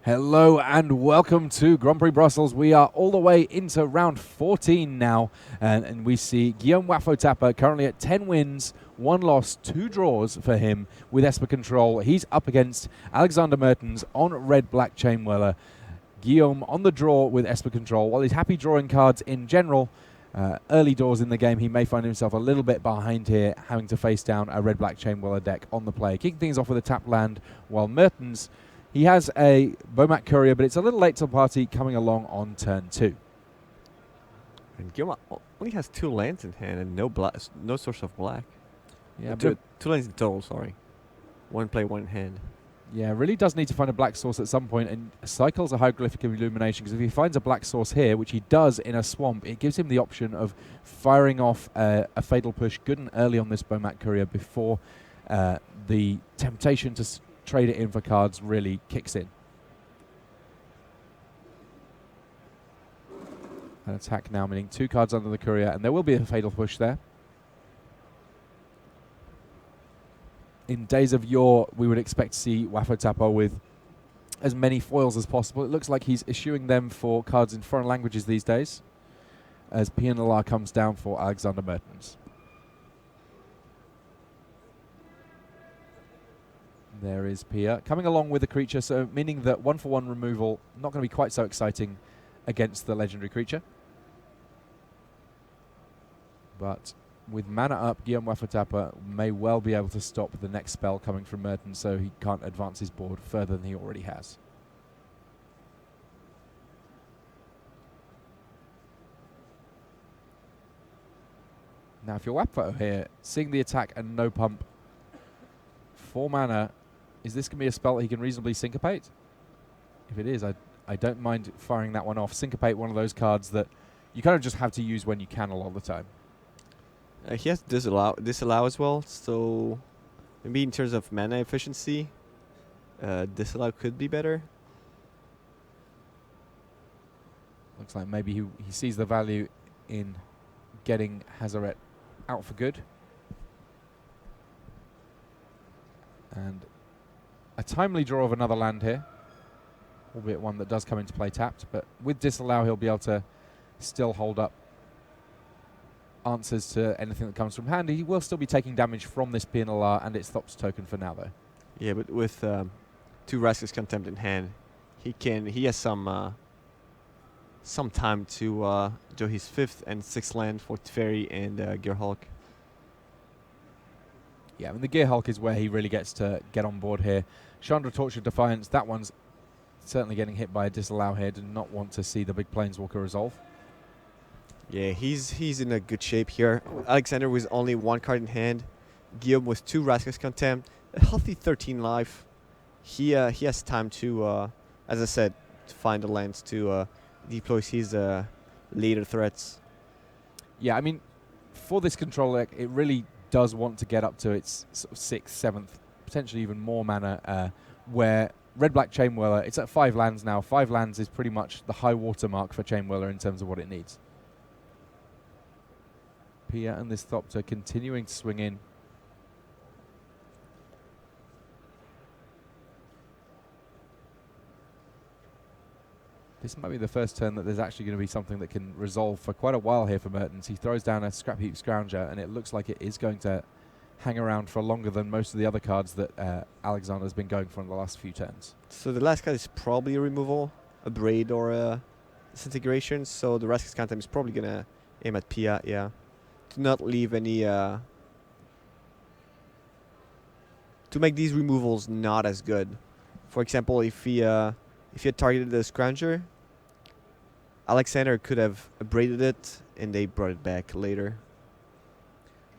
Hello and welcome to Grand Prix Brussels. We are all the way into round 14 now, and we see Guillaume Wafo-Tapa currently at 10 wins, 1 loss, 2 draws for him with Esper Control. He's up against Alexander Mertens on red-black Chainwhirler. Guillaume on the draw with Esper Control. While he's happy drawing cards in general, early doors in the game, he may find himself a little bit behind here, having to face down a red-black Chainwhirler deck on the play. Kicking things off with a tap land, while Mertens, he has a Bomat Courier, but it's a little late to the party, coming along on turn 2. And Guillaume only has 2 lands in hand and no source of black. Yeah, two lands in total, sorry. 1 play, 1 in hand. Yeah, really does need to find a black source at some point and cycles a Hieroglyphic Illumination, because if he finds a black source here, which he does in a swamp, it gives him the option of firing off a Fatal Push good and early on this Bomat Courier before the temptation to trade it in for cards really kicks in. An attack now, meaning 2 cards under the Courier, and there will be a Fatal Push there. In days of yore, we would expect to see Wafo-Tapa with as many foils as possible. It looks like he's issuing them for cards in foreign languages these days, as Pia comes down for Alexander Mertens. There is Pia coming along with the creature, so meaning that 1-for-1 removal not going to be quite so exciting against the legendary creature. But with mana up, Guillaume Wafo-Tapa may well be able to stop the next spell coming from Mertens, so he can't advance his board further than he already has. Now, if you're Wapfo here, seeing the attack and no pump, 4 mana, is this going to be a spell that he can reasonably syncopate? If it is, I don't mind firing that one off. Syncopate, one of those cards that you kind of just have to use when you can a lot of the time. He has disallow as well, so maybe in terms of mana efficiency, disallow could be better. Looks like maybe he sees the value in getting Hazoret out for good. And a timely draw of another land here, albeit one that does come into play tapped, but with disallow he'll be able to still hold up answers to anything that comes from hand. He will still be taking damage from this Pia and its Thops token for now, though. Yeah, but with 2 Rascal's Contempt in hand, he has some time to do his 5th and 6th land for Teferi and Gearhulk. Yeah, I mean, the Gearhulk is where he really gets to get on board here. Chandra Torch of Defiance, that one's certainly getting hit by a disallow here. Did not want to see the big Planeswalker resolve. Yeah, he's in a good shape here. Alexander with only 1 card in hand. Guillaume with 2 Rascal's Contempt. A healthy 13 life. He has time to, as I said, to find the lands to deploy his later threats. Yeah, I mean, for this control deck, it really does want to get up to its sort of 6th, 7th, potentially even more mana, where red-black Chainwhirler, it's at 5 lands now. 5 lands is pretty much the high water mark for Chainwhirler in terms of what it needs. Pia and this Thopter continuing to swing in. This might be the first turn that there's actually going to be something that can resolve for quite a while here for Mertens. He throws down a Scrap Heap Scrounger, and it looks like it is going to hang around for longer than most of the other cards that Alexander's been going for in the last few turns. So the last card is probably a removal, a Braid or a Disintegration, so the Rascal's Contempt is probably going to aim at Pia, yeah. To not leave any... to make these removals not as good. For example, if he had targeted the Scrounger, Alexander could have braided it, and they brought it back later.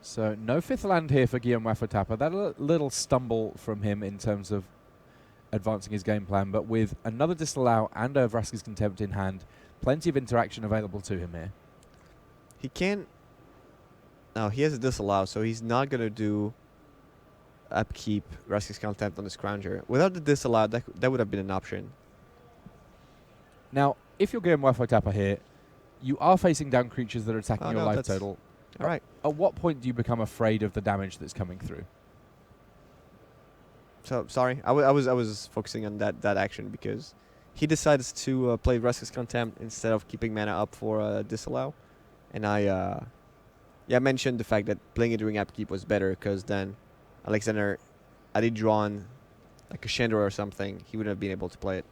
So no 5th land here for Guillaume Wafo-Tapa. That little stumble from him in terms of advancing his game plan, but with another Disallow and a Vraska's Contempt in hand, plenty of interaction available to him here. He can... No, he has a Disallow, so he's not going to do upkeep Vraska's Contempt on the Scrounger. Without the Disallow, that would have been an option. Now, if you're Guillaume Wafo-Tapa here, you are facing down creatures that are attacking your life total. All right. At what point do you become afraid of the damage that's coming through? So sorry, I was focusing on that action because he decides to play Restless Contempt instead of keeping mana up for Disallow. And I mentioned the fact that playing it during upkeep was better because then Alexander, had he drawn like a Chandra or something, he wouldn't have been able to play it.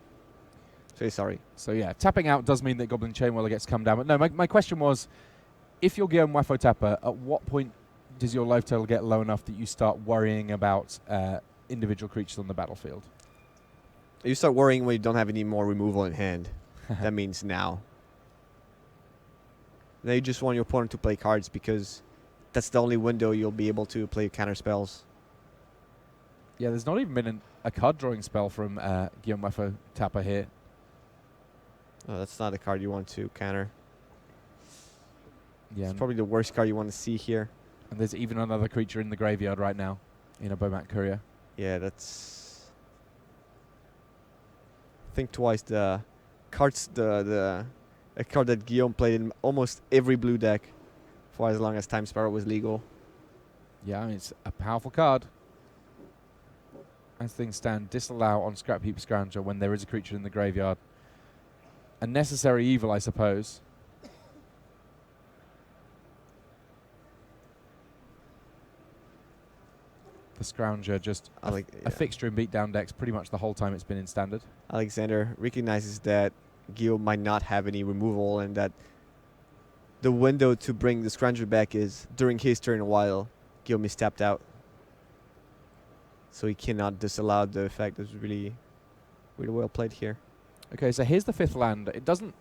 So sorry. So yeah, tapping out does mean that Goblin Chainwhirler gets come down. But no, my question was, if you're Guillaume Wafo Tapper, at what point does your life total get low enough that you start worrying about individual creatures on the battlefield? You start worrying when you don't have any more removal in hand. That means now. Now you just want your opponent to play cards because that's the only window you'll be able to play counter spells. Yeah, there's not even been a card drawing spell from Guillaume Wafo Tapper here. Oh, that's not a card you want to counter. Yeah, It's probably the worst card you want to see here. and there's even another creature in the graveyard right now in a Bomat Courier. Yeah, that's... Think twice. The cards, a card that Guillaume played in almost every blue deck for as long as Time Sparrow was legal. Yeah, I mean, it's a powerful card. As things stand, disallow on Scrap Heap Scrounger when there is a creature in the graveyard. A necessary evil, I suppose. The Scrounger just a fixture in beatdown decks pretty much the whole time it's been in Standard. Alexander recognizes that Guillaume might not have any removal and that the window to bring the Scrounger back is during his turn while Guillaume is tapped out. So he cannot disallow the effect. That's really, really well played here. Okay, so here's the 5th land. It doesn't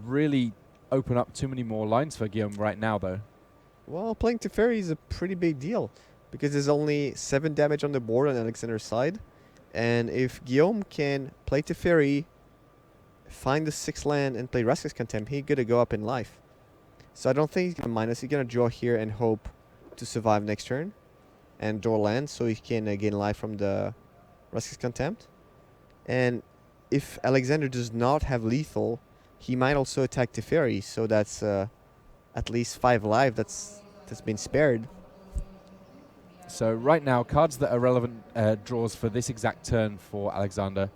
really open up too many more lines for Guillaume right now, though. Well, playing Teferi is a pretty big deal because there's only 7 damage on the board on Alexander's side. And if Guillaume can play Teferi, find the 6th land, and play Restless Contempt, he's going to go up in life. So I don't think he's going to minus. He's going to draw here and hope to survive next turn and draw land so he can gain life from the Restless Contempt. And if Alexander does not have lethal, he might also attack Teferi, so that's at least 5 life that's been spared. So right now, cards that are relevant draws for this exact turn for Alexander.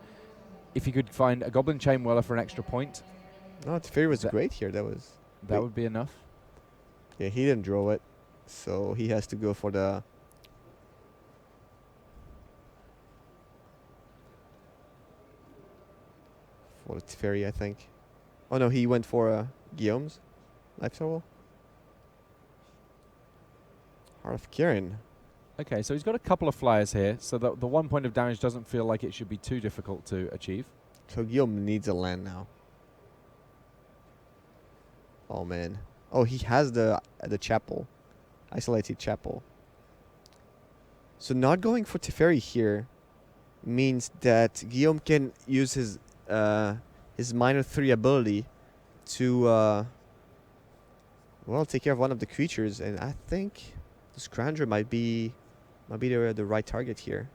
If you could find a Goblin Chainwhirler for an extra point, No, Teferi was great here. That would be enough. Yeah, he didn't draw it, so he has to go for the... For the Teferi, I think. Oh no, he went for Guillaume's life total. Heart of Kirin. Okay, so he's got a couple of flyers here, so the 1 point of damage doesn't feel like it should be too difficult to achieve. So Guillaume needs a land now. Oh man. Oh, he has the chapel. Isolated chapel. So not going for Teferi here means that Guillaume can use his -3 ability to well, take care of one of the creatures, and I think the Scrounger might be the right target here.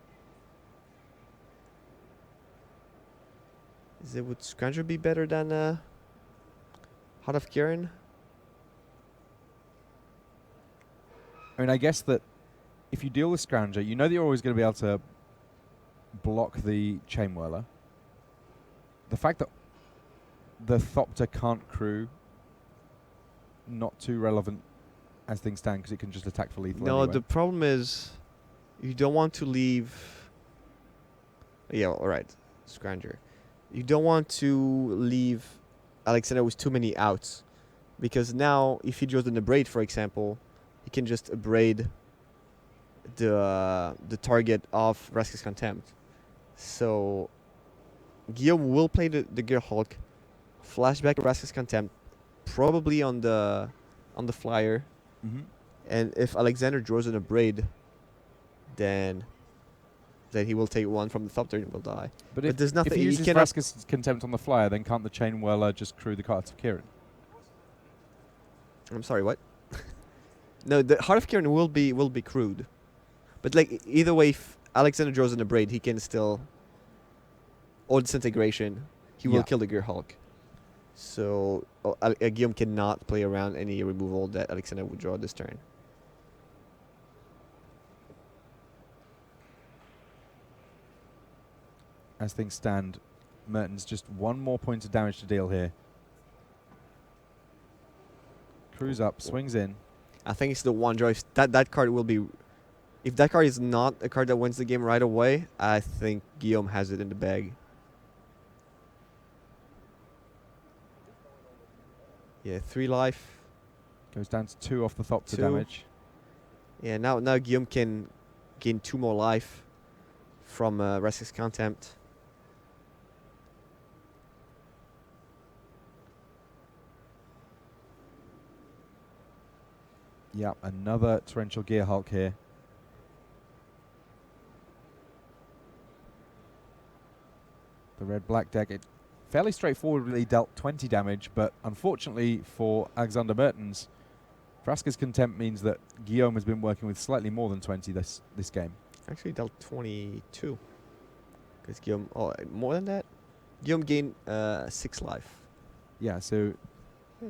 Would Scrounger be better than Heart of Kirin? I mean, I guess that if you deal with Scrounger, you know that you're always going to be able to block the Chainwhirler. The fact that the Thopter can't crew, not too relevant as things stand because it can just attack for lethal No, anyway. the problem is you don't want to leave... Yeah, alright, Scrounger. You don't want to leave Alexander with too many outs. Because now, if he draws an Abrade, for example, he can just Abrade the target of Restless Contempt. So Guillaume will play the Gearhulk, flashback Restless Contempt, probably on the flyer. Mm-hmm. And if Alexander draws an Abrade, then he will take one from the Thopter and will die. But there's nothing if he he uses cannot- Vraska's Contempt on the flyer, then can't the Chainwhirler just crew the Heart of Kirin? I'm sorry, what? No, the Heart of Kirin will be crewed. But like either way, if Alexander draws an Abrade, he can still, or Disintegration, he will Yeah. kill the Gearhulk. So Guillaume cannot play around any removal that Alexander would draw this turn. As things stand, Mertens just one more point of damage to deal here. Crews up, swings in. I think it's the one draw. If that card will be... If that card is not a card that wins the game right away, I think Guillaume has it in the bag. Yeah, 3 life. Goes down to 2 off the Thopter 2. damage. Yeah, now Guillaume can gain 2 more life from Restless Contempt. Yep, another Torrential Gearhulk here. The red-black deck, it fairly straightforwardly dealt 20 damage, but unfortunately for Alexander Mertens, Vraska's Contempt means that Guillaume has been working with slightly more than 20 this game. Actually dealt 22. Because Guillaume... Oh, more than that? Guillaume gained 6 life. Yeah, so... Yeah.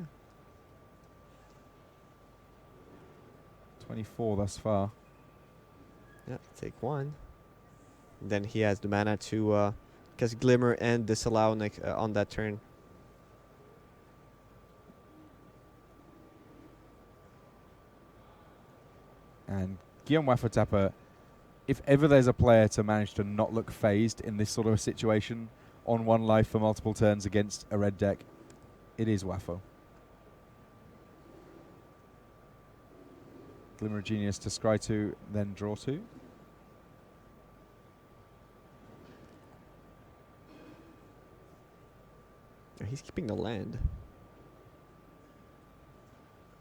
24 thus far. Yeah, take 1. Then he has the mana to cast Glimmer and Disallow on that turn. And Guillaume Wafo-Tapa, if ever there's a player to manage to not look phased in this sort of a situation on 1 life for multiple turns against a red deck, it is Wafo. Glimmer of Genius to scry 2, then draw 2. He's keeping the land.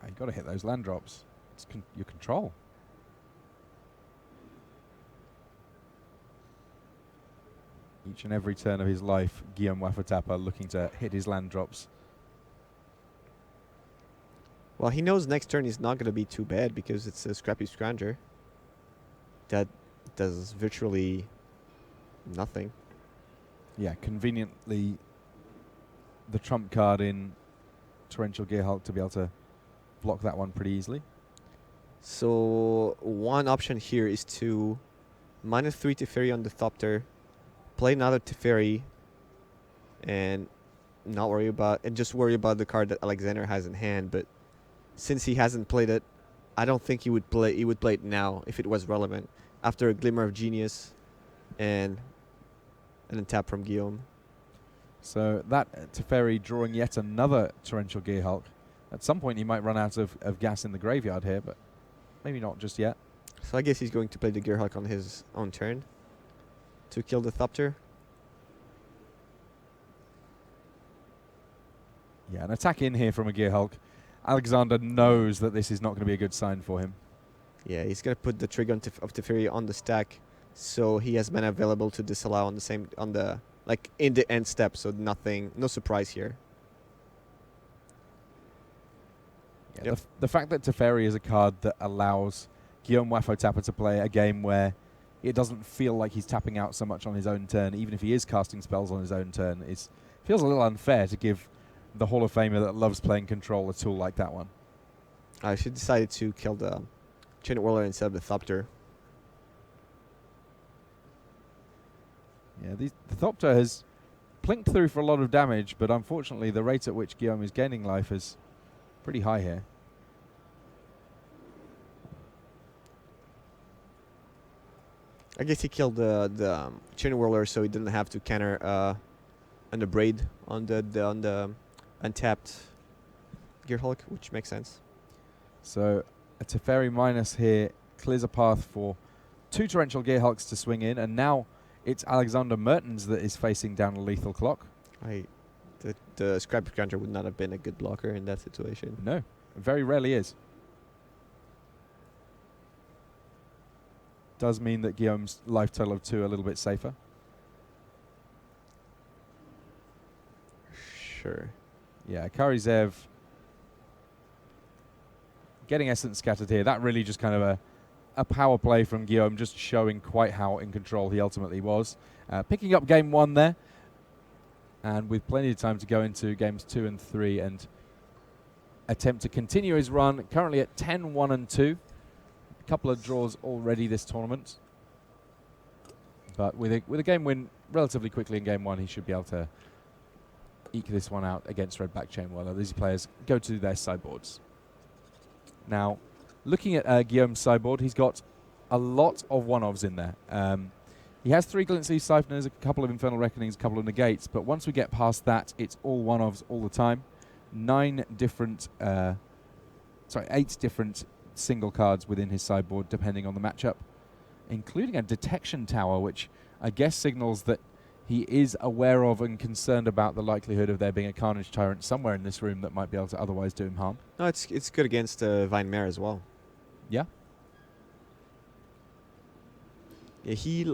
You got to hit those land drops. It's your control. Each and every turn of his life, Guillaume Wafo-Tapa looking to hit his land drops. Well, he knows next turn is not going to be too bad because it's a Scrappy Scrounger that does virtually nothing. Yeah, conveniently the trump card in Torrential Gearhulk to be able to block that one pretty easily. So one option here is to -3 Teferi on the Thopter, play another Teferi, and not worry about just worry about the card that Alexander has in hand. But since he hasn't played it, I don't think he would play it now if it was relevant after a Glimmer of Genius and then tap from Guillaume. So that Teferi drawing yet another Torrential Gearhulk. At some point he might run out of gas in the graveyard here, but maybe not just yet. So I guess he's going to play the Gearhulk on his own turn to kill the Thopter. Yeah, an attack in here from a Gearhulk. Alexander knows that this is not going to be a good sign for him. Yeah, he's going to put the trigger of Teferi on the stack, so he has mana available to disallow on in the end step, so no surprise here. Yeah, Yep. the fact that Teferi is a card that allows Guillaume Wafo-Tapa to play a game where it doesn't feel like he's tapping out so much on his own turn, even if he is casting spells on his own turn, feels a little unfair to give the Hall of Famer that loves playing control a tool like that one. She decided to kill the Chain Whirler instead of the Thopter. Yeah, the Thopter has plinked through for a lot of damage, but unfortunately the rate at which Guillaume is gaining life is pretty high here. I guess he killed the Chain Whirler so he didn't have to counter on the Braid on the untapped Gearhulk, which makes sense. So a Teferi minus here clears a path for 2 Torrential Gearhulks to swing in, and now it's Alexander Mertens that is facing down a lethal clock. The Scrap Counter would not have been a good blocker in that situation. No, it very rarely is. Does mean that Guillaume's life total of 2 a little bit safer. Sure. Yeah, Karizev getting Essence scattered here. That really just kind of a power play from Guillaume, just showing quite how in control he ultimately was. Picking up game 1 there, and with plenty of time to go into games 2 and 3 and attempt to continue his run. Currently at 10, 1 and 2. A couple of draws already this tournament. But with a game win relatively quickly in game one, he should be able to eke this one out against Redback Chain while these players go to their sideboards. Now, looking at Guillaume's sideboard, he's got a lot of one-ofs in there. He has 3 Glint Sleeve Siphoners, a couple of Infernal Reckonings, a couple of Negates, but once we get past that, it's all one-ofs all the time. 8 different single cards within his sideboard, depending on the matchup, including a Detection Tower, which I guess signals that he is aware of and concerned about the likelihood of there being a Carnage Tyrant somewhere in this room that might be able to otherwise do him harm. No, it's good against Vine Mare as well. Yeah. Yeah, he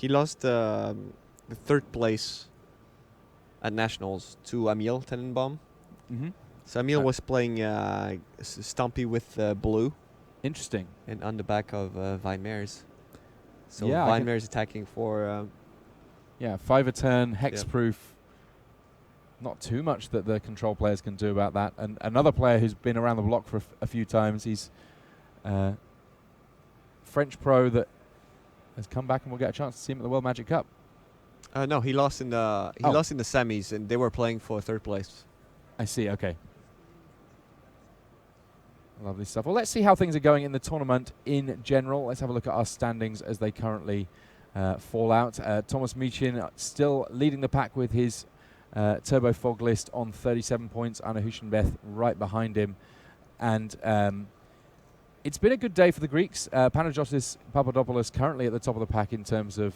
lost the 3rd place at Nationals to Emil Tenenbaum. Mm-hmm. So Emil was playing Stumpy with blue. Interesting. And on the back of Vine Mares. So yeah, Vine Mares attacking for... 5 a turn, hexproof. Not too much that the control players can do about that. And another player who's been around the block for a few times, he's French pro that has come back, and we'll get a chance to see him at the World Magic Cup. No, he lost in the lost in the semis, and they were playing for 3rd place. I see. Okay. Lovely stuff. Well, let's see how things are going in the tournament in general. Let's have a look at our standings as they currently fall out. Thomas Michin still leading the pack with his Turbo Fog list on 37 points. Anna Huschenbeth right behind him. And it's been a good day for the Greeks. Panagiotis Papadopoulos currently at the top of the pack in terms of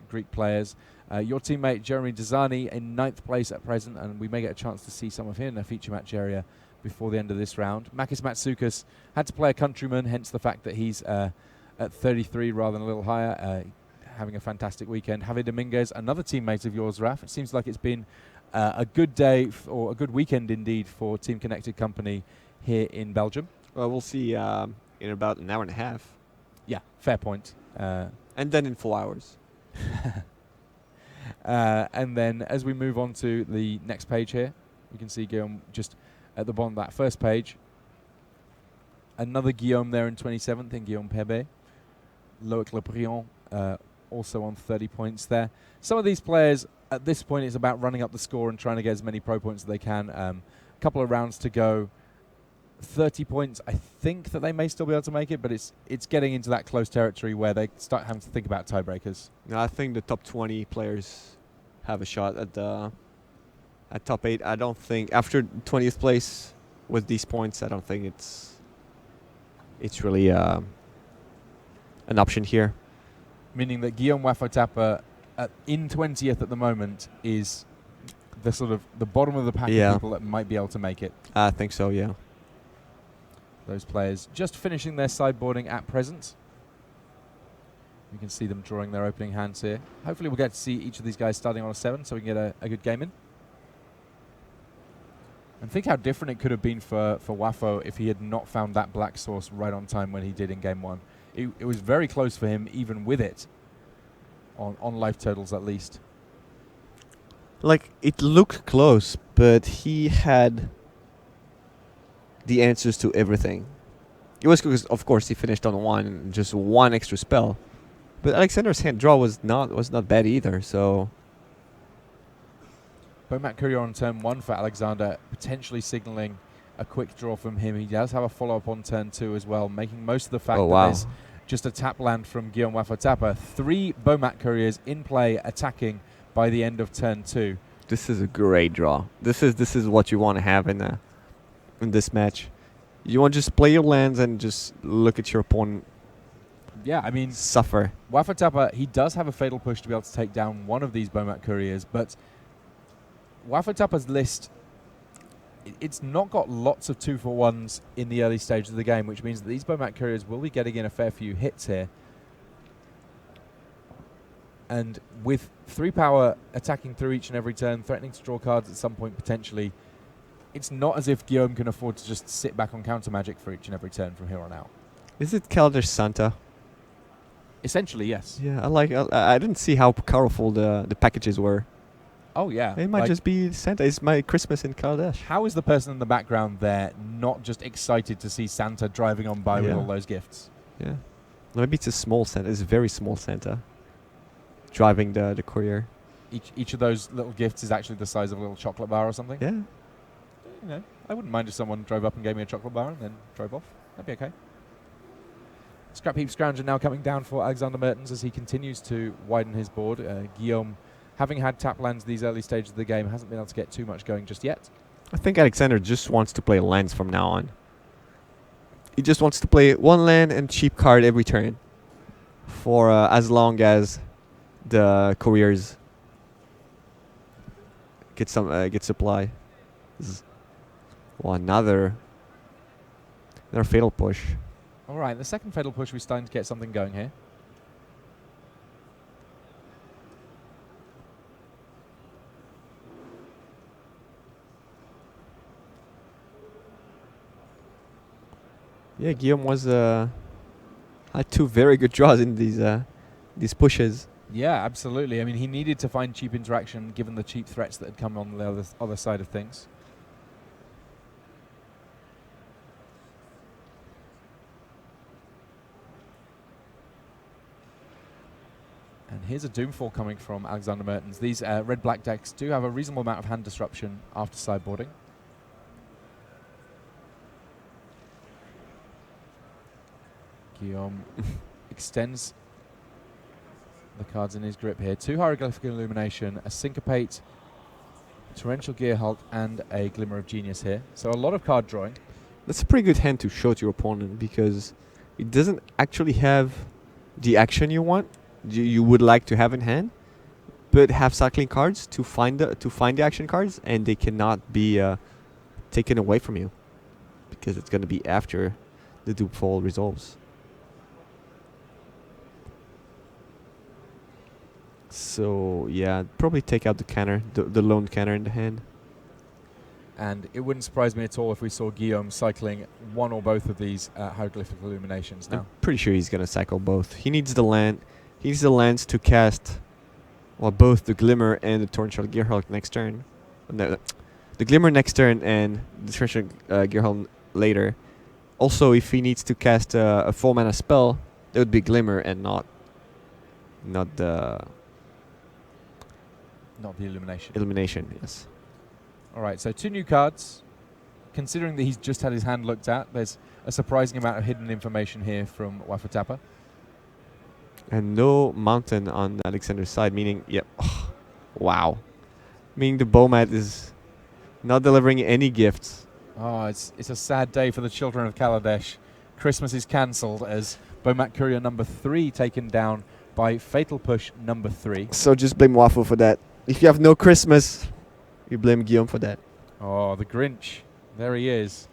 Greek players. Your teammate Jeremy Dezani in 9th place at present, and we may get a chance to see some of him in a feature match area before the end of this round. Makis Matsoukas had to play a countryman, hence the fact that he's at 33 rather than a little higher, having a fantastic weekend. Javier Dominguez, another teammate of yours, Raf. It seems like it's been a good day, or a good weekend indeed, for Team Connected Company here in Belgium. Well, we'll see in about an hour and a half. Yeah, fair point. And then in 4 hours. And then as we move on to the next page here, we can see Guillaume just at the bottom of that first page. Another Guillaume there in 27th, in Guillaume Pebe. Loic Lebrion also on 30 points there. Some of these players, at this point, it's about running up the score and trying to get as many pro points as they can. A couple of rounds to go. 30 points, I think that they may still be able to make it, but it's getting into that close territory where they start having to think about tiebreakers. No, I think the top 20 players have a shot at top 8. I don't think after 20th place with these points, I don't think it's really an option here. Meaning that Guillaume Wafotapa in 20th at the moment is the sort of the bottom of the pack of people that might be able to make it. I think so, yeah. Those players just finishing their sideboarding at present. You can see them drawing their opening hands here. Hopefully we'll get to see each of these guys starting on a 7 so we can get a good game in. And think how different it could have been for Wafo if he had not found that black source right on time when he did in game 1. It was very close for him even with it, on life totals at least. Like, it looked close, but he had the answers to everything. It was because, of course, he finished on 1, just 1 extra spell. But Alexander's hand draw was not bad either, so... Bomat Courier on turn 1 for Alexander, potentially signaling a quick draw from him. He does have a follow-up on turn 2 as well, making most of the fact that there's just a tap land from Guillaume Wafotapa. 3 Bomat Couriers in play, attacking by the end of turn 2. This is a great draw. This is what you want to have in this match. You want to just play your lands and just look at your opponent. Yeah, I mean, suffer. Wafotapa, he does have a fatal push to be able to take down one of these Bomat Couriers, but Wafotapa's list, it's not got lots of 2-for-1s in the early stage of the game, which means that these Bomat Couriers will be getting in a fair few hits here. And with 3 power attacking through each and every turn, threatening to draw cards at some point potentially, it's not as if Guillaume can afford to just sit back on counter magic for each and every turn from here on out. Is it Kaladesh Santa? Essentially, yes. Yeah, I didn't see how powerful the packages were. Oh, yeah. It might just be Santa. It's my Christmas in Kaladesh. How is the person in the background there not just excited to see Santa driving on by with all those gifts? Yeah. Maybe it's a small Santa. It's a very small Santa. driving the courier. Each of those little gifts is actually the size of a little chocolate bar or something. Yeah. You know, I wouldn't mind if someone drove up and gave me a chocolate bar and then drove off. That'd be okay. Scrap Heap Scrounger now coming down for Alexander Mertens as he continues to widen his board. Guillaume, having had tap lands these early stages of the game, hasn't been able to get too much going just yet. I think Alexander just wants to play lands from now on. He just wants to play one land and cheap card every turn for as long as the couriers get supply. Well, another fatal push. All right, the second fatal push, we're starting to get something going here. Yeah, Guillaume was had two very good draws in these pushes. Yeah, absolutely. I mean, he needed to find cheap interaction given the cheap threats that had come on the other side of things. And here's a Doomfall coming from Alexander Mertens. These red-black decks do have a reasonable amount of hand disruption after sideboarding. Guillaume extends the cards in his grip here. 2 Hieroglyphic Illumination, a Syncopate, Torrential Gearhulk, and a Glimmer of Genius here. So a lot of card drawing. That's a pretty good hand to show to your opponent because it doesn't actually have the action you want, you would like to have in hand, but have cycling cards to find the action cards, and they cannot be taken away from you because it's going to be after the Doomfall resolves. So yeah, probably take out the counter, the lone counter in the hand. And it wouldn't surprise me at all if we saw Guillaume cycling one or both of these Hieroglyphic Illuminations now. I'm pretty sure he's going to cycle both. He needs the land. He needs the lands to cast, well, both the Glimmer and the Torrential Gearhulk next turn. No, the Glimmer next turn and the Torrential Gearhulk later. Also, if he needs to cast a 4-mana spell, that would be Glimmer and not the Illumination. Illumination, yes. All right, so 2 new cards. Considering that he's just had his hand looked at, there's a surprising amount of hidden information here from Wafo-Tapa. And no mountain on Alexander's side, meaning, yep, wow. Meaning the Bomat is not delivering any gifts. Oh, it's a sad day for the children of Kaladesh. Christmas is cancelled as Bomat Courier number 3 taken down by Fatal Push number 3. So just blame Wafo for that. If you have no Christmas, you blame Guillaume for that. Oh, the Grinch. There he is.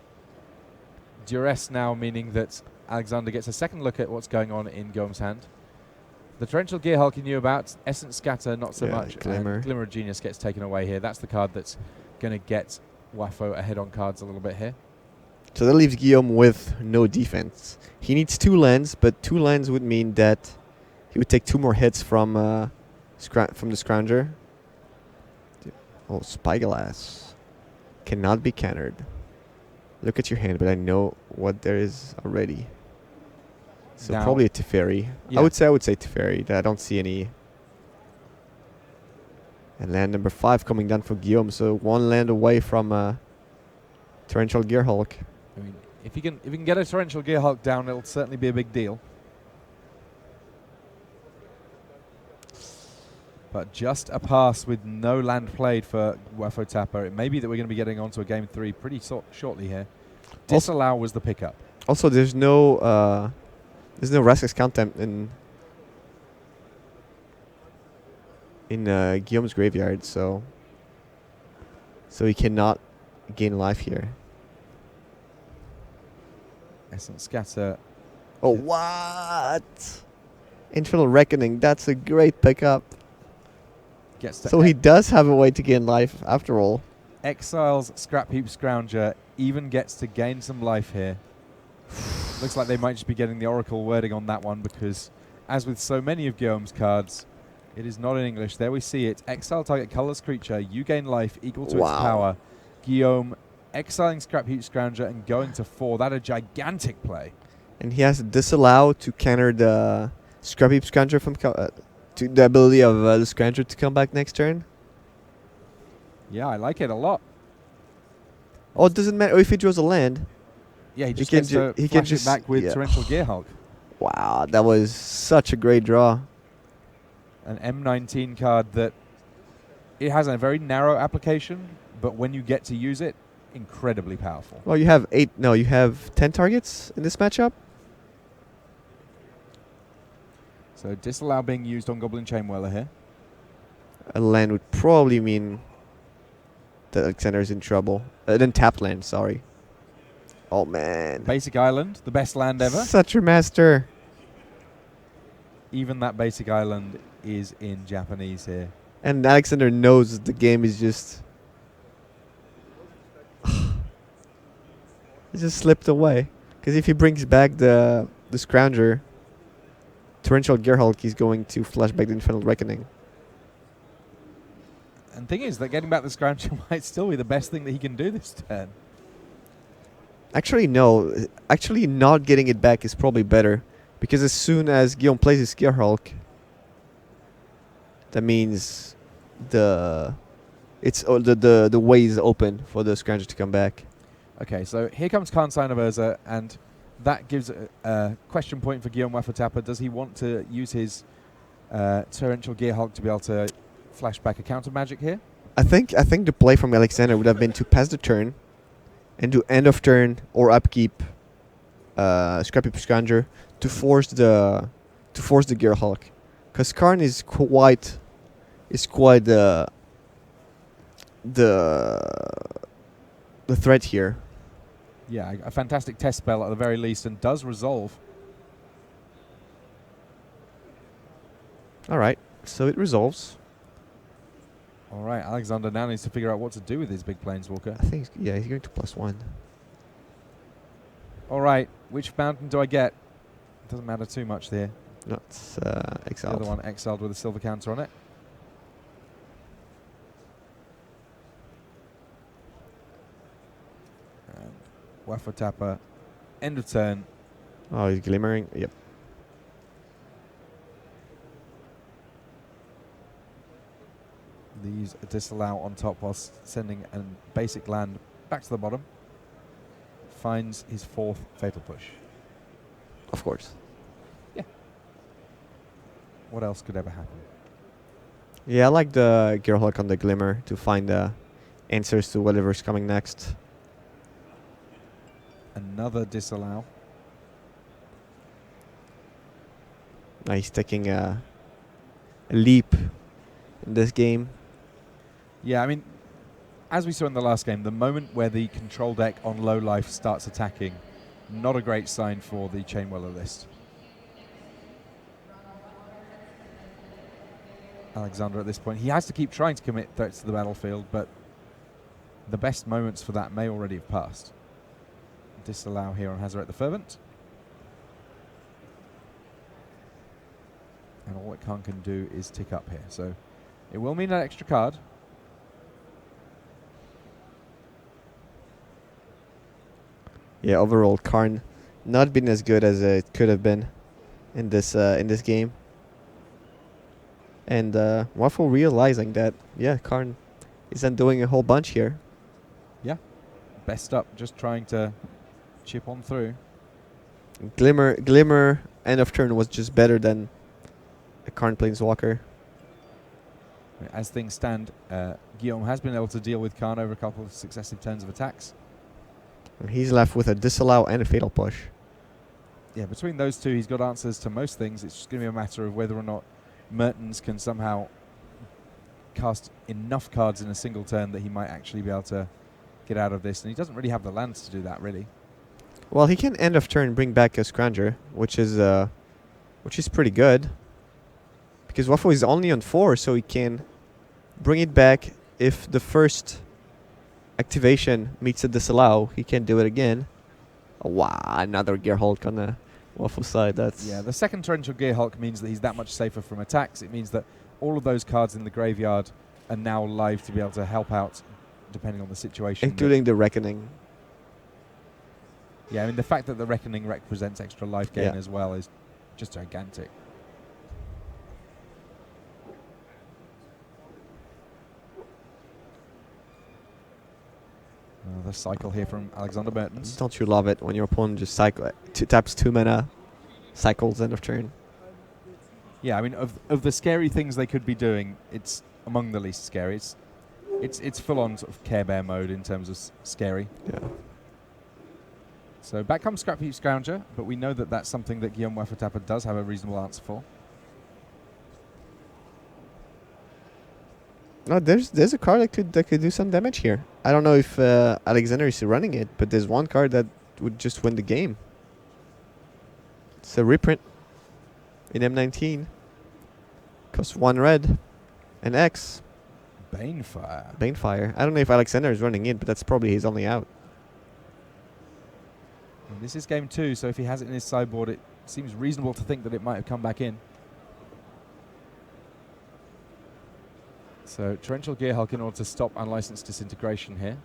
Duress now, meaning that Alexander gets a second look at what's going on in Guillaume's hand. The Torrential Gearhulk he knew about. Essence Scatter, not so much. Glimmer. And Glimmer of Genius gets taken away here. That's the card that's going to get Wafo ahead on cards a little bit here. So that leaves Guillaume with no defense. He needs 2 lands, but 2 lands would mean that he would take 2 more hits from the Scrounger. Oh, Spyglass. Cannot be countered. Look at your hand, but I know what there is already. So Now probably a Teferi. Yeah. I would say Teferi. I don't see any. And land number 5 coming down for Guillaume. So 1 land away from Torrential Gearhulk. I mean, if he can get a Torrential Gearhulk down, it'll certainly be a big deal. But just a pass with no land played for Wafo-Tapa. It may be that we're going to be getting onto a game 3 pretty shortly here. Disallow was the pickup. Also, there's no Rascal's Contempt in Guillaume's graveyard, so he cannot gain life here. Essence Scatter. Oh, what? Infernal Reckoning, that's a great pickup. Gets to So he does have a way to gain life after all. exiles Scrap Heap Scrounger, even gets to gain some life here. Looks like they might just be getting the Oracle wording on that one because, as with so many of Guillaume's cards, it is not in English. There we see it. Exile target colorless creature. You gain life equal to its power. Guillaume exiling Scrap Heap Scrounger and going to 4. That a gigantic play. And he has to disallow to counter the Scrap Heap Scrounger from to the ability of the Scrounger to come back next turn. Yeah, I like it a lot. Oh, it doesn't matter if he draws a land. Yeah, he just can gets to he can flash it just- back with yeah. Torrential Gearhulk. Wow, that was such a great draw. An M19 card that it has a very narrow application, but when you get to use it, incredibly powerful. Well, you have 8. No, you have 10 targets in this matchup. So disallow being used on Goblin Chainwhirler here. A land would probably mean that Alexander's in trouble. Then tap land, sorry. Oh, man. Basic Island, the best land ever. Such a master. Even that basic island is in Japanese here. And Alexander knows the game is just... it just slipped away. Because if he brings back the Scrounger, Torrential Gearhulk, he's going to flash back the Infernal Reckoning. And thing is that getting back the Scrounger might still be the best thing that he can do this turn. Actually, no. Actually, not getting it back is probably better. Because as soon as Guillaume plays his Gearhulk, that means the way is open for the Scrounger to come back. Okay, so here comes Khan Sign of Urza, and that gives a question point for Guillaume Wafotapa. Does he want to use his Torrential Gearhulk to be able to flash back a counter magic here? I think the play from Alexander would have been to pass the turn and do end of turn or upkeep Scrappy Scrounger to force the Gearhulk, because Karn is quite the threat here. Yeah, a fantastic test spell at the very least, and does resolve. All right, so it resolves. All right, Alexander now needs to figure out what to do with his big Planeswalker. I think he's going to +1. All right, which mountain do I get? Doesn't matter too much there. Not The exiled. other one exiled with a silver counter on it. And Wafotapa, end of turn. Oh, he's glimmering. Yep. These disallow on top whilst sending a basic land back to the bottom. Finds his 4th Fatal Push. Of course. What else could ever happen? Yeah, I like the Gearhulk on the Glimmer to find answers to whatever's coming next. Another disallow. Now he's taking a leap in this game. Yeah, I mean, as we saw in the last game, the moment where the control deck on low life starts attacking, not a great sign for the Chainwhirler list. Alexander at this point, he has to keep trying to commit threats to the battlefield, but the best moments for that may already have passed. Disallow here on Hazaret the Fervent. And all that Khan can do is tick up here. So it will mean an extra card. Yeah, overall, Karn not been as good as it could have been in this game. And Waffle realizing that, yeah, Karn isn't doing a whole bunch here. Best up, just trying to chip on through. Glimmer, end of turn was just better than a Karn Planeswalker. As things stand, Guillaume has been able to deal with Khan over a couple of successive turns of attacks. And he's left with a disallow and a fatal push. Yeah, between those two, he's got answers to most things. It's just going to be a matter of whether or not Mertens can somehow cast enough cards in a single turn that he might actually be able to get out of this. And he doesn't really have the lands to do that, really. Well, he can end of turn bring back a Scrounger, which is pretty good. Because Waffle is only on 4, so he can bring it back. If the first activation meets a disallow, he can do it again. Oh, wow, another Gearhulk on the Waffle side. That's Yeah, the second Torrential Gearhulk means that he's that much safer from attacks. It means that all of those cards in the graveyard are now live to be able to help out depending on the situation. including the Reckoning. Yeah, I mean, the fact that the Reckoning represents extra life gain Yeah. as well is just gigantic. Another cycle here from Alexander Mertens. Don't you love it when your opponent just taps 2 mana, cycles end of turn? Yeah, I mean, of the scary things they could be doing, it's among the least scary. It's full on sort of Care Bear mode in terms of scary. Yeah. So back comes Scrap Heap Scrounger, but we know that that's something that Guillaume Wafo-Tapa does have a reasonable answer for. No, there's a card that could do some damage here. I don't know if Alexander is running it, but there's one card that would just win the game. It's a reprint in M19. Costs 1 red, an X. Banefire. Banefire. I don't know if Alexander is running it, but that's probably his only out. And this is game 2, so if he has it in his sideboard, it seems reasonable to think that it might have come back in. So Torrential Gearhulk in order to stop Unlicensed Disintegration here,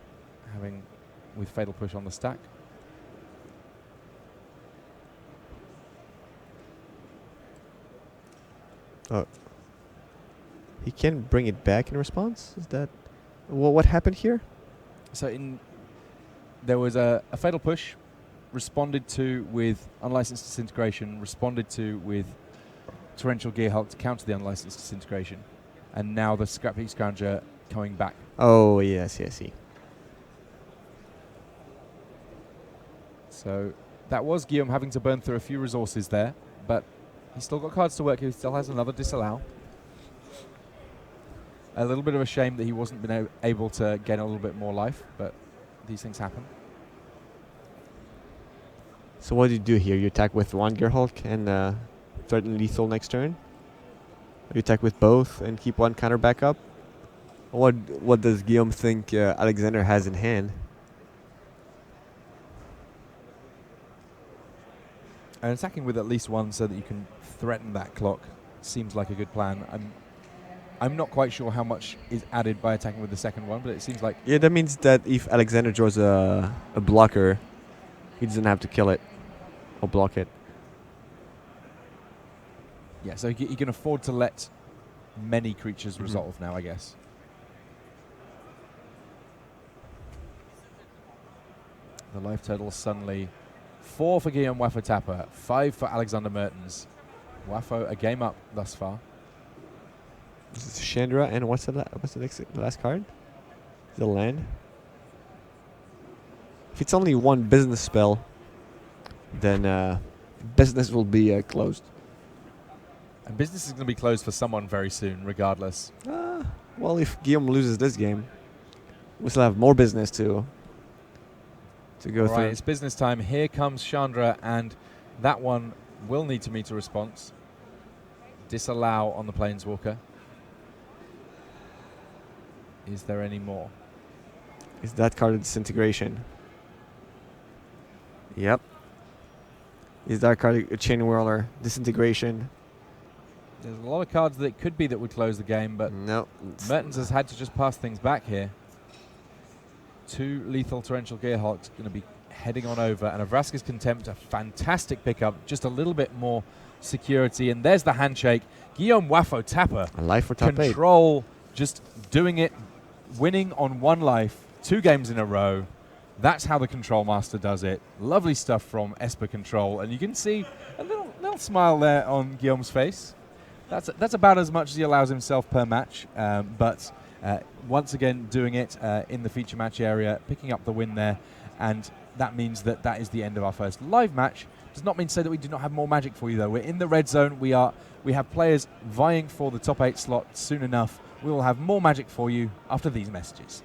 having with Fatal Push on the stack. Oh. He can bring it back in response? Is that... Well, what happened here? So there was a Fatal Push, responded to with Unlicensed Disintegration, responded to with Torrential Gearhulk to counter the Unlicensed Disintegration. And now the Scrap Heap Scrounger coming back. Oh, yes, I see. So that was Guillaume having to burn through a few resources there, but he's still got cards to work. He still has another Disallow. A little bit of a shame that he wasn't been able to gain a little bit more life, but these things happen. So what do you do here? You attack with one Gearhulk and threaten lethal next turn? Or you attack with both and keep one counter back up? What does Guillaume think Alexander has in hand? And attacking with at least one so that you can threaten that clock seems like a good plan. I'm not quite sure how much is added by attacking with the second one, but it seems like... Yeah, that means that if Alexander draws a blocker, he doesn't have to kill it or block it. Yeah, so he can afford to let many creatures resolve now, I guess. The life total suddenly 4 for Guillaume Wafo-Tapa, 5 for Alexander Mertens. Wafo a game up thus far. This is Chandra, and what's the last card? The land. If it's only one business spell, then business will be closed. And business is going to be closed for someone very soon, regardless. Well, if Guillaume loses this game, we still have more business to go through. Right, it's business time. Here comes Chandra, and that one will need to meet a response. Disallow on the Planeswalker. Is there any more? Is that card a disintegration? Yep. Is that card a Chain Whirler? Disintegration? There's a lot of cards that could be that would close the game, but no. Mertens has had to just pass things back here. 2 lethal Torrential Gearhulks going to be heading on over, and a Vraska's Contempt, a fantastic pickup, just a little bit more security, and there's the handshake. Guillaume Wafo-Tapa, A life for top 8. control, just doing it, winning on 1 life, 2 games in a row. That's how the Control Master does it. Lovely stuff from Esper Control, and you can see a little smile there on Guillaume's face. That's about as much as he allows himself per match, but once again doing it in the feature match area, picking up the win there, and that means that is the end of our first live match. Does not mean to say that we do not have more Magic for you, though. We're in the red zone. We have players vying for the top 8 slot soon enough. We will have more Magic for you after these messages.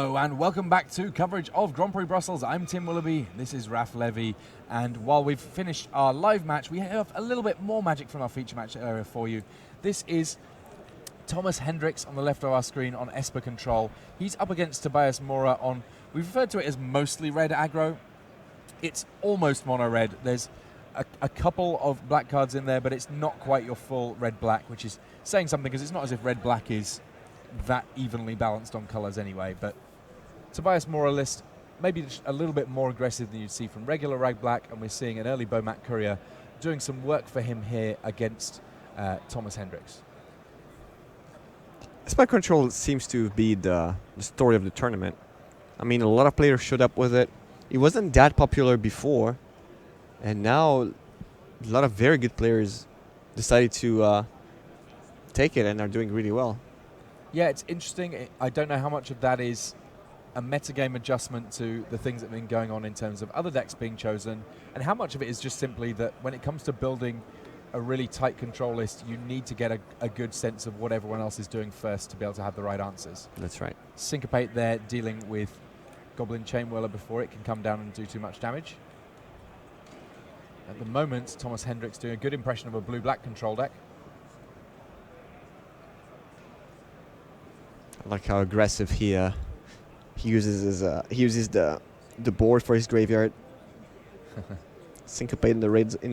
Hello and welcome back to coverage of Grand Prix Brussels. I'm Tim Willoughby, this is Raf Levy, and while we've finished our live match, we have a little bit more magic from our feature match area for you. This is Thomas Hendricks on the left of our screen on Esper Control. He's up against Tobias Mora on, we've referred to it as mostly red aggro. It's almost mono red. There's a couple of black cards in there, but it's not quite your full red-black, which is saying something because it's not as if red-black is that evenly balanced on colours anyway. But Tobias Mora list maybe just a little bit more aggressive than you'd see from regular red-black, and we're seeing an early Bomat Courier doing some work for him here against Thomas Hendricks. Spike Control seems to be the story of the tournament. I mean, a lot of players showed up with it. It wasn't that popular before, and now a lot of very good players decided to take it and are doing really well. Yeah, it's interesting. I don't know how much of that is a metagame adjustment to the things that have been going on in terms of other decks being chosen, and how much of it is just simply that when it comes to building a really tight control list, you need to get a good sense of what everyone else is doing first to be able to have the right answers. That's right. Syncopate there, dealing with Goblin Chainwhirler before it can come down and do too much damage. At the moment, Thomas Hendricks doing a good impression of a blue-black control deck. I like how aggressive he uses the board for his graveyard. Syncopate in the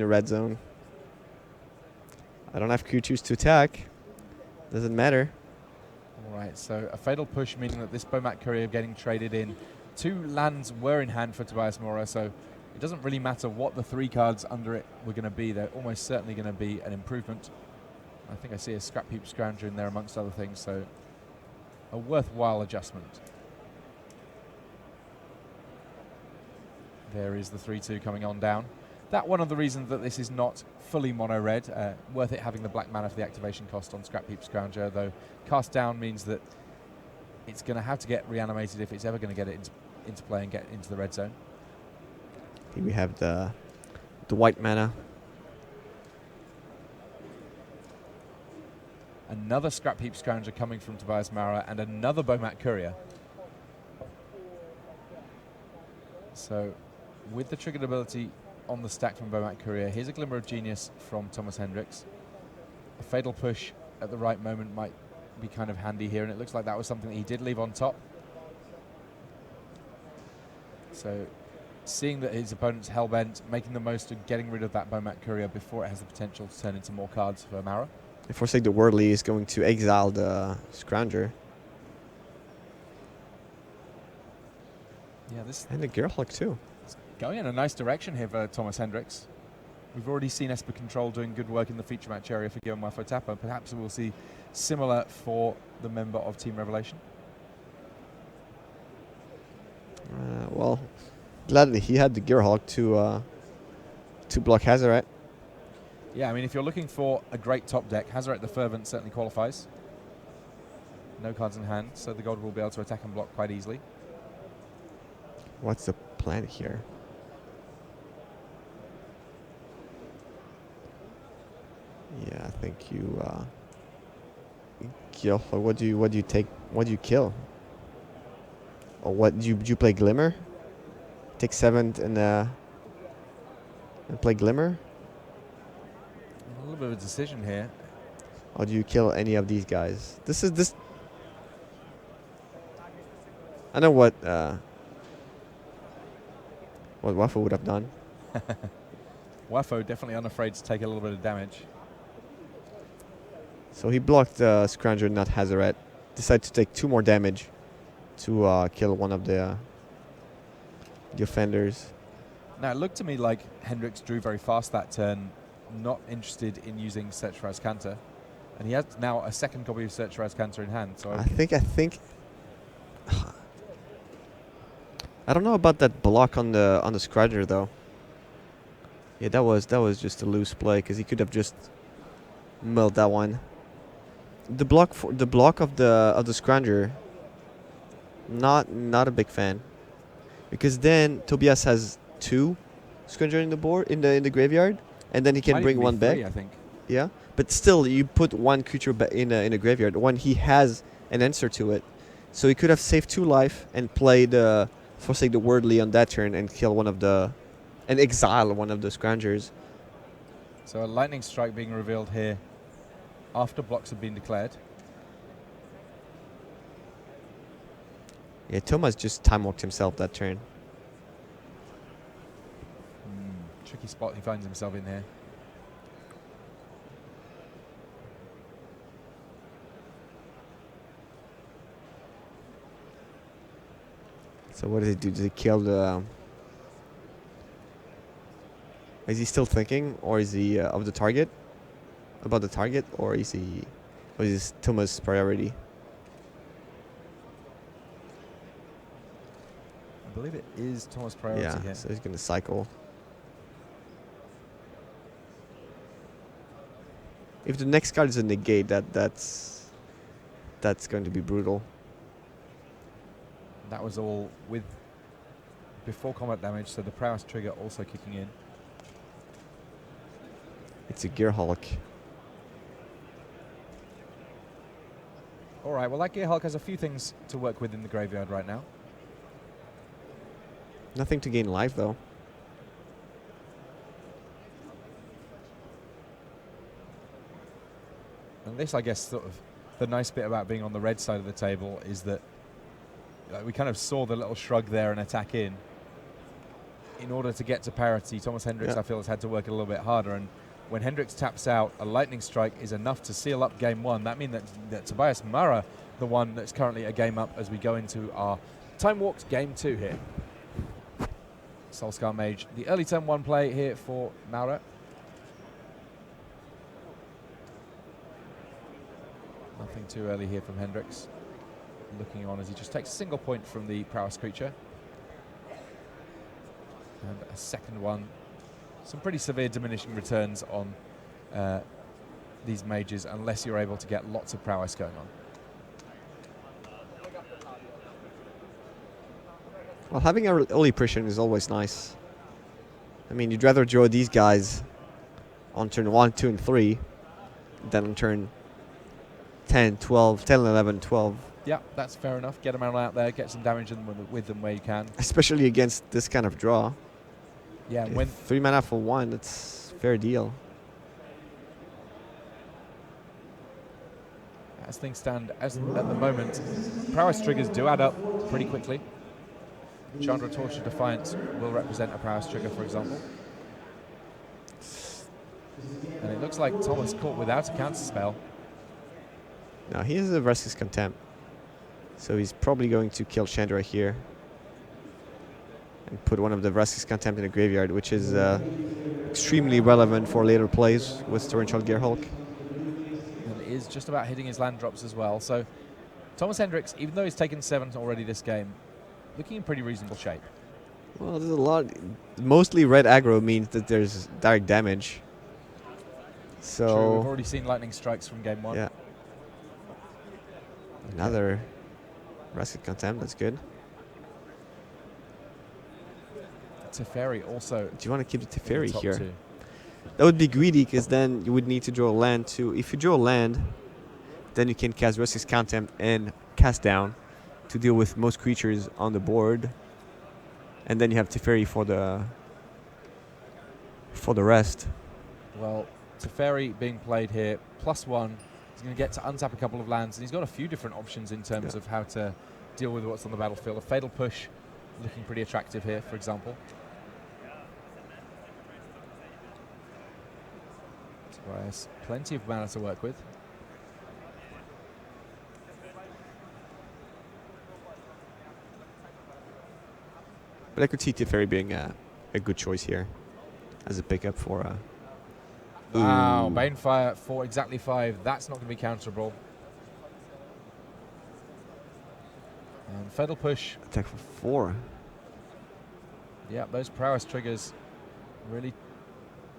red zone. I don't have creatures to attack. Doesn't matter. All right, so a fatal push, meaning that this Bomat Courier getting traded in. 2 lands were in hand for Tobias Mora, so it doesn't really matter what the 3 cards under it were going to be. They're almost certainly going to be an improvement. I think I see a Scrap Heap Scrounger in there amongst other things, so a worthwhile adjustment. There is the 3-2 coming on down. That one of the reasons that this is not fully mono red, worth it having the black mana for the activation cost on Scrap Heap Scrounger, though cast down means that it's going to have to get reanimated if it's ever going to get it into play and get into the red zone. Here we have the white mana. Another Scrap Heap Scrounger coming from Tobias Mora and another Bomat Courier. So with the triggered ability on the stack from Bomat Courier, here's a Glimmer of Genius from Thomas Hendricks. A fatal push at the right moment might be kind of handy here, and it looks like that was something that he did leave on top. So seeing that his opponent's hellbent, making the most of getting rid of that Bomat Courier before it has the potential to turn into more cards for Mara. If Forsake the Worldly is going to exile the Scrounger. Yeah, this And the Gearhulk too. going in a nice direction here for Thomas Hendricks. We've already seen Esper Control doing good work in the feature match area for Guillaume Wafo-Tapa. Perhaps we'll see similar for the member of Team Revelation. Well, gladly he had the Gearhulk to block Hazoret. Yeah, I mean, if you're looking for a great top deck, Hazoret the Fervent certainly qualifies. No cards in hand, so the god will be able to attack and block quite easily. What's the plan here? Yeah, I think you kill. Or what do you take? What do you kill? Or what do you play Glimmer? Take 7th and play Glimmer? A little bit of a decision here. Or do you kill any of these guys? This. I know what Wafo would have done. Wafo definitely unafraid to take a little bit of damage. So he blocked Scrounger, not Hazoret. Decided to take 2 more damage to kill one of the offenders. Now, it looked to me like Hendricks drew very fast that turn, not interested in using Search for Azcanta. And he has now a second copy of Search for Azcanta in hand. So I think I don't know about that block on the Scrounger though. Yeah, that was just a loose play because he could have just milled that one. The block of the Scrounger, not a big fan, because then Tobias has 2 Scrounger in the board in the graveyard, and then he can might bring even be one back. 3, I think. Yeah, but still, you put one creature in a graveyard when he has an answer to it. So he could have saved 2 life and played Forsake the Worldly on that turn and kill and exile one of the Scroungers. So a lightning strike being revealed here after blocks have been declared. Yeah, Thomas just time walked himself that turn. Tricky spot he finds himself in here. So what does he do? Does he kill the... Is he still thinking, or is he of the target? About the target, or is he... Or is this Thomas' priority? I believe it is Thomas' priority Yeah, here. so he's going to cycle. If the next card is a negate, that's going to be brutal. That was all with before combat damage, so the prowess trigger also kicking in. It's a Gearhulk. All right, well, that Gearhulk has a few things to work with in the graveyard right now. Nothing to gain life, though. And this, I guess, sort of the nice bit about being on the red side of the table is that we kind of saw the little shrug there and attack in. In order to get to parity, Thomas Hendricks, I feel, has had to work a little bit harder. And when Hendricks taps out, a lightning strike is enough to seal up game one. That means that Tobias Mara, the one that's currently a game up as we go into our time walked game 2 here. Soulscar Mage, the early turn 1 play here for Mara. Nothing too early here from Hendricks. Looking on as he just takes a single point from the prowess creature. And a second one. Some pretty severe diminishing returns on these mages unless you're able to get lots of prowess going on. Well, having a early pressure is always nice. I mean, you'd rather draw these guys on turn 1, 2, and 3 than on turn 10, 12, 10, 11, 12. Yeah, that's fair enough. Get them out there, get some damage with them where you can. Especially against this kind of draw. Yeah, and when 3 mana for 1, that's fair deal. as things stand at the moment, prowess triggers do add up pretty quickly. Chandra Torch of Defiance will represent a prowess trigger, for example. And it looks like Thomas caught without a counter spell. Now he has a Restless Contempt, so he's probably going to kill Chandra here and put one of the Restless Contempt in the graveyard, which is extremely relevant for later plays with Torrential Gearhulk. And is just about hitting his land drops as well. So Thomas Hendricks, even though he's taken 7 already this game, looking in pretty reasonable shape. Well, there's a lot. Mostly red aggro means that there's direct damage. So True, we've already seen lightning strikes from game 1. yeah. Another Restless Contempt, that's good. Teferi also. Do you want to keep the in the Teferi top here? 2. That would be greedy, because then you would need to draw a land too. If you draw a land, then you can cast Restless Contempt and cast down to deal with most creatures on the board. And then you have Teferi for the rest. Well, Teferi being played here, +1. He's going to get to untap a couple of lands, and he's got a few different options in terms of how to deal with what's on the battlefield. A Fatal Push looking pretty attractive here, for example. Tobias, plenty of mana to work with. But I could see Teferi being a good choice here as a pickup for... Wow, Ooh. Banefire for exactly 5. That's not going to be counterable. And Fatal Push. Attack for 4. Yeah, those prowess triggers really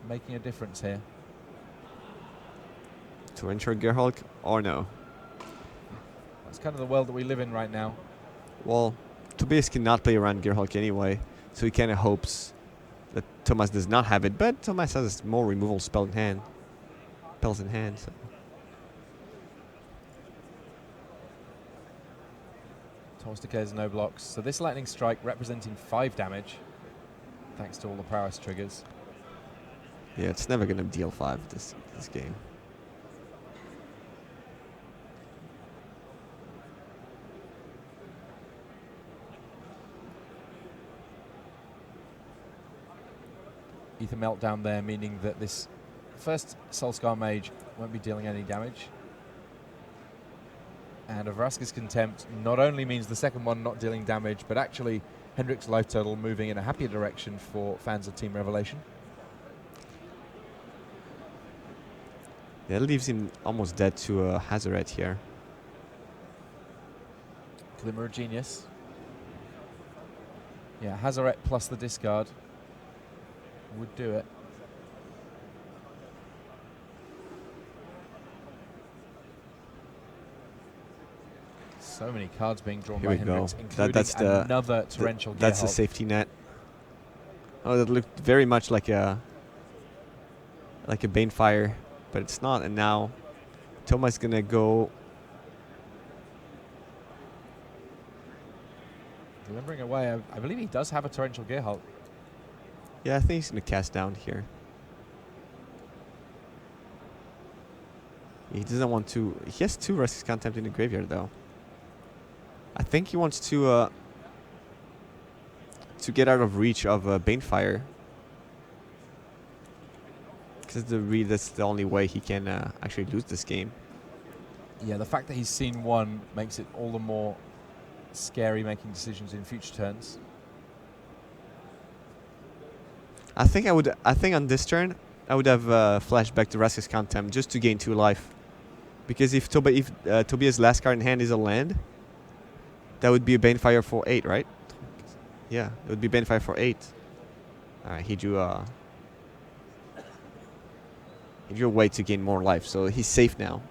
making a difference here. Torrential Gearhulk or no? That's kind of the world that we live in right now. Well, Tobias cannot play around Gearhulk anyway, so he kind of hopes that Thomas does not have it, but Thomas has more removal spells in hand. So. Horse declares no blocks. So this lightning strike representing 5 damage, thanks to all the prowess triggers. Yeah, it's never gonna deal 5 this game. Ether Meltdown there, meaning that this first Soulscar Mage won't be dealing any damage. And a Vraska's Contempt not only means the second one not dealing damage, but actually Hendrik's life total moving in a happier direction for fans of Team Revelation. That leaves him almost dead to a Hazoret here. Glimmer of Genius. Yeah, Hazoret plus the discard would do it. So many cards being drawn Here by we go. Hendrix, including That's another Torrential that's the Gearhulk. safety net. Oh, that looked very much like a Banefire, but it's not. And now Thomas gonna go. Delivering away, I believe he does have a Torrential Gearhulk. Yeah, I think he's gonna cast down here. He doesn't want to. He has 2 Restless Contempt in the graveyard though. I think he wants to get out of reach of Banefire. Because that's the only way he can actually lose this game. Yeah, the fact that he's seen 1 makes it all the more scary making decisions in future turns. I think on this turn I would have flashed back to Restless Contempt just to gain 2 life. Because if Tobias' last card in hand is a land, that would be a Banefire for 8, right? Yeah, it would be Banefire for 8. Alright, he drew a way to gain more life, so he's safe now.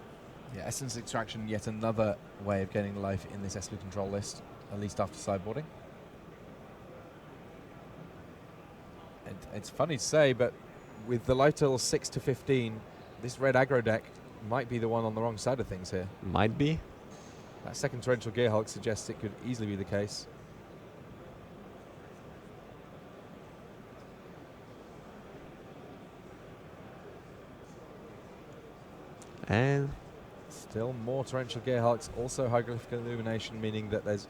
Yeah, Essence Extraction, yet another way of gaining life in this Esper control list, at least after sideboarding. And it's funny to say, but with the life total 6 to 15, this red aggro deck might be the one on the wrong side of things here. Might be. That second Torrential Gearhulk suggests it could easily be the case. And still more Torrential Gearhulks, also Hieroglyphic Illumination, meaning that there's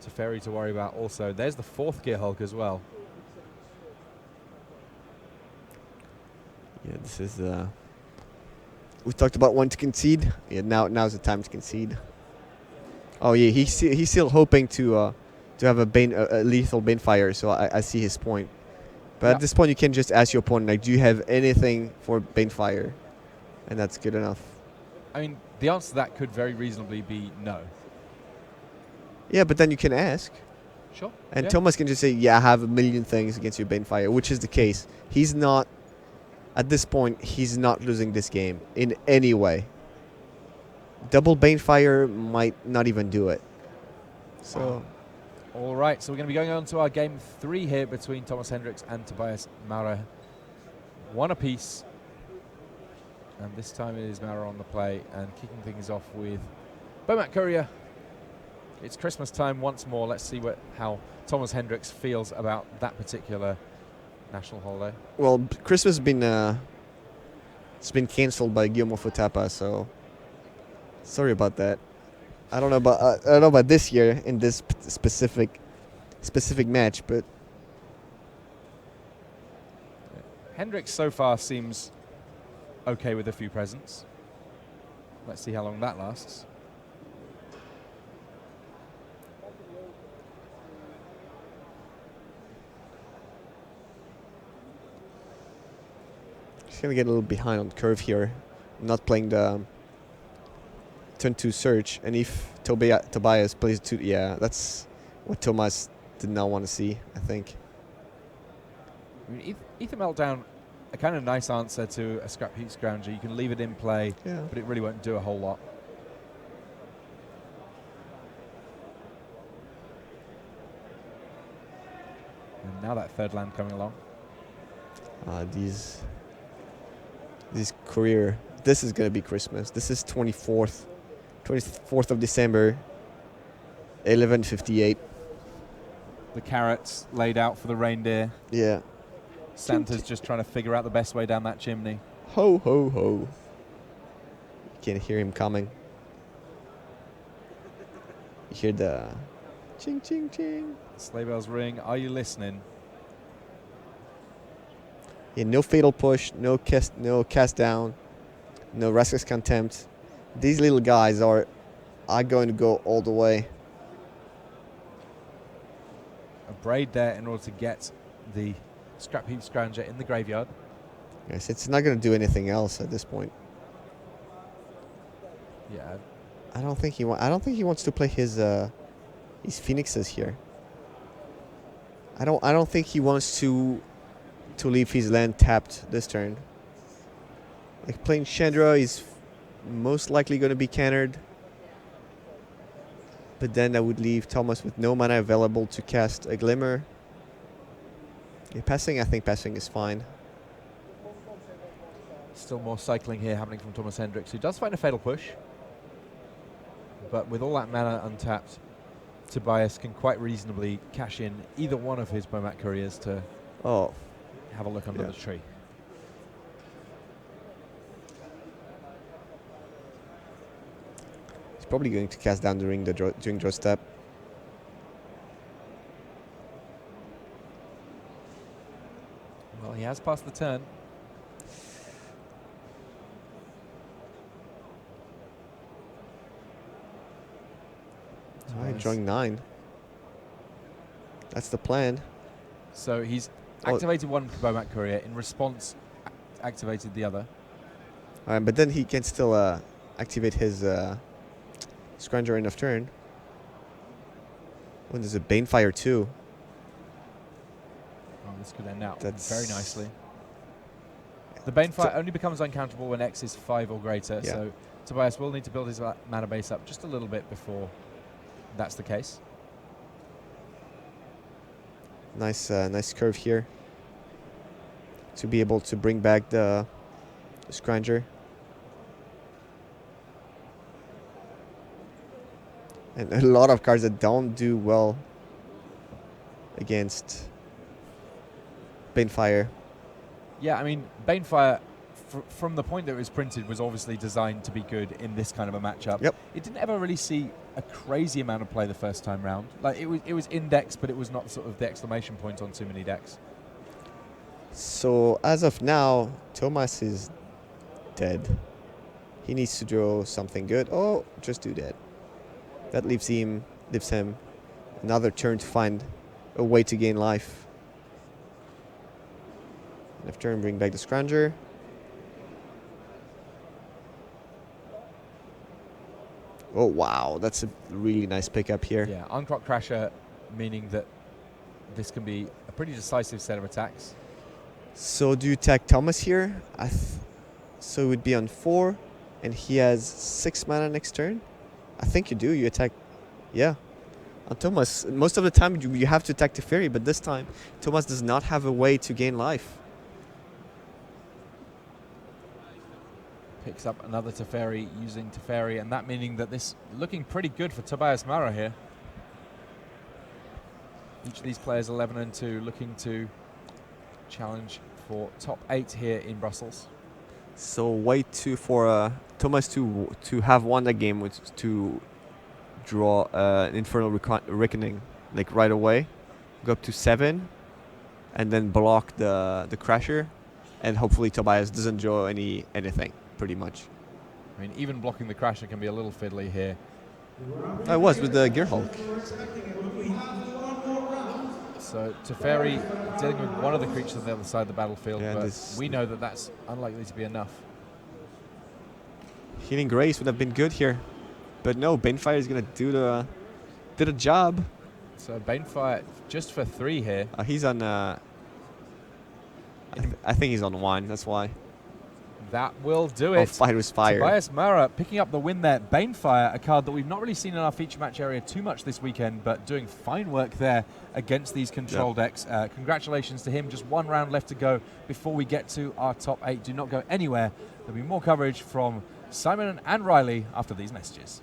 Teferi to worry about also. There's the 4th Gearhulk as well. yeah, this is we talked about when to concede. Yeah, now's the time to concede. Oh yeah, he's still hoping to have a lethal Banefire, so I see his point. But at this point, you can just ask your opponent, like, do you have anything for Banefire? And that's good enough. I mean, the answer to that could very reasonably be no. Yeah, but then you can ask. Sure. And yeah. Thomas can just say, yeah, I have a million things against your Banefire, which is the case. He's not, at this point, he's not losing this game in any way. Double Banefire might not even do it. So, All right, so we're going to be going on to our game 3 here between Thomas Hendricks and Tobias Maurer. 1 apiece. And this time it is Maurer on the play and kicking things off with Bomat Courier. It's Christmas time once more. Let's see how Thomas Hendricks feels about that particular national holiday. well, Christmas has been it's been cancelled by Guillermo Futapa, so sorry about that. I don't know about this year in this specific match, but Hendricks so far seems okay with a few presents. Let's see how long that lasts. he's gonna get a little behind on curve here, not playing the turn 2 search, and if Tobias plays 2, yeah, that's what Thomas did not want to see, I think. I mean, Ether Meltdown, a kind of nice answer to a Scrap Heat Scrounger. You can leave it in play, Yeah. but it really won't do a whole lot. And now that 3rd land coming along. These career. This is gonna be Christmas. This is 24th of December. 11:58. The carrots laid out for the reindeer. Yeah. Santa's just trying to figure out the best way down that chimney. Ho, ho, ho. You can hear him coming. You hear the ching, ching, ching. Sleigh bells ring. Are you listening? Yeah, no fatal push, no cast down, no restless contempt. These little guys are going to go all the way. A braid there in order to get the scrap heap scrounger in the graveyard. Yes, it's not going to do anything else at this point. Yeah. I don't think he wants to play his phoenixes here. I don't think he wants to leave his land tapped this turn. Like playing Chandra is most likely going to be countered. But then that would leave Thomas with no mana available to cast a Glimmer. Yeah, I think passing is fine. Still more cycling here happening from Thomas Hendricks, who does find a fatal push. But with all that mana untapped, Tobias can quite reasonably cash in either one of his Bomat Couriers to have a look under the tree. He's probably going to cast down during draw step. Well, he has passed the turn. Alright, drawing 9. That's the plan. So he's activated one Bomat Courier. In response, activated the other. Alright, but then he can still activate his Scrounger end of turn. When there's a Banefire too. Oh, this could end out That's very nicely. The Banefire only becomes uncountable when X is 5 or greater, so Tobias will need to build his mana base up just a little bit before that's the case. Nice curve here to be able to bring back the Scrounger. And a lot of cards that don't do well against Banefire. Yeah, I mean, Banefire, from the point that it was printed, was obviously designed to be good in this kind of a matchup. Yep. It didn't ever really see a crazy amount of play the first time round. Like, it was indexed, but it was not sort of the exclamation point on too many decks. So as of now, Thomas is dead. He needs to draw something good. Oh, just do that. That leaves him another turn to find a way to gain life. Next turn, bring back the Scrounger. Oh wow, that's a really nice pickup here. Yeah, Uncroc Crasher, meaning that this can be a pretty decisive set of attacks. So do you attack Thomas here? So it would be on 4, and he has 6 mana next turn. I think you do. You attack, yeah. On Thomas, most of the time you have to attack Teferi, but this time Thomas does not have a way to gain life. Picks up another Teferi using Teferi, and that meaning that this looking pretty good for Tobias Mara here. Each of these players 11 and 2 looking to challenge for top 8 here in Brussels. So wait for Thomas to have won that game, which is to draw an Infernal Reckoning like right away, go up to 7, and then block the Crasher, and hopefully Tobias doesn't draw anything pretty much. I mean, even blocking the Crasher can be a little fiddly here. I was with the Gearhulk. So Teferi dealing with one of the creatures on the other side of the battlefield, Yeah, but we know that that's unlikely to be enough. Healing Grace would have been good here, but no, Banefire is gonna do the job. So Banefire just for 3 here. He's on. I think he's on 1. That's why. That will do Oh, it. Fight was fire. Tobias Mara picking up the win there. Banefire, a card that we've not really seen in our feature match area too much this weekend, but doing fine work there against these control decks. Congratulations to him. Just 1 round left to go before we get to our top 8. Do not go anywhere. There'll be more coverage from Simon and Riley after these messages.